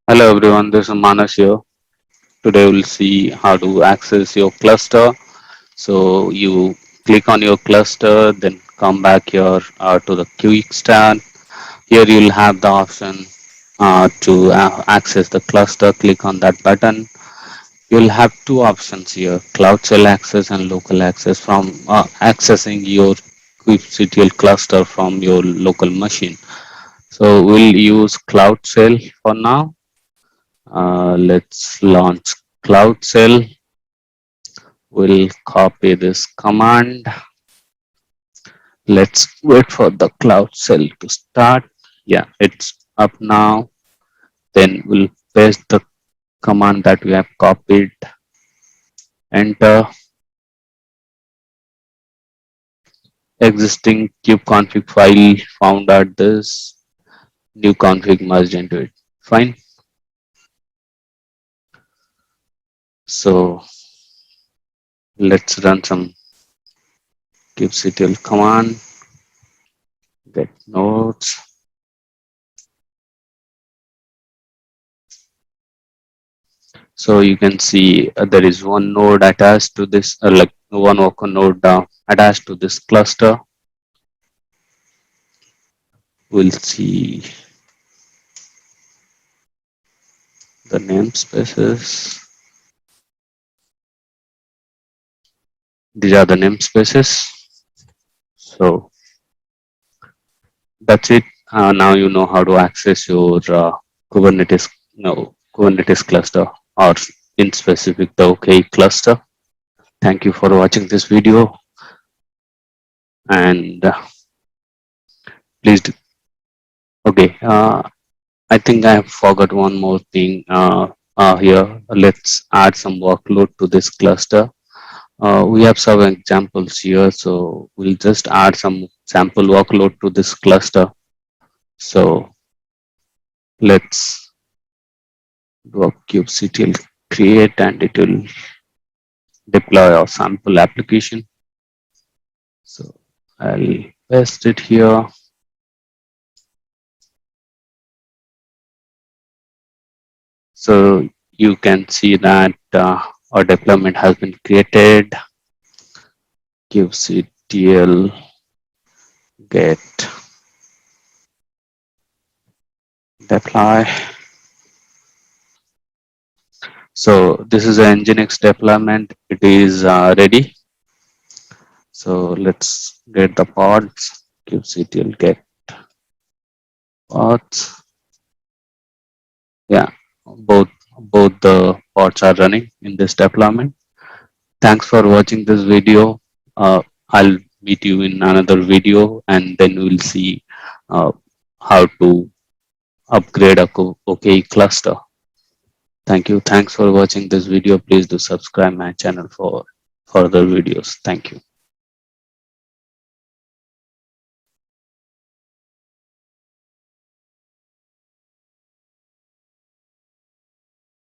Hello everyone, this is Manas here. Today we'll see how to access your cluster. So you click on your cluster, then come back here to the quick start. Here you'll have the option to access the cluster. Click on that button. You'll have two options here: Cloud Shell access and local access. From accessing your kubectl cluster from your local machine. So we'll use Cloud Shell for now. Let's launch Cloud Shell. We'll copy this command. Let's wait for the Cloud Shell to start. Yeah, it's up now. Then we'll paste the command that we have copied. Enter. Existing kubeconfig file found at this. New config merged into it. Fine. So let's run some kubectl command. Get nodes. So you can see there is one node attached to this, like one worker node attached to this cluster. We'll see the namespaces. These are the namespaces. So that's it. Now you know how to access your Kubernetes cluster, or in specific the OKE cluster. Thank you for watching this video, and please okay. I think I forgot one more thing here. Let's add some workload to this cluster. We have some examples here, so we'll just add some sample workload to this cluster. So let's do a kubectl create, and it will deploy our sample application. So I'll paste it here. So you can see that our deployment has been created. kubectl get deploy. So this is an Nginx deployment. It is ready. So let's get the pods. kubectl get pods. Yeah, both the pods are running in this deployment. Thanks for watching this video. I'll meet you in another video, and then we'll see how to upgrade a OKE cluster. Thank you. Thanks for watching this video. Please do subscribe my channel for further videos. Thank you.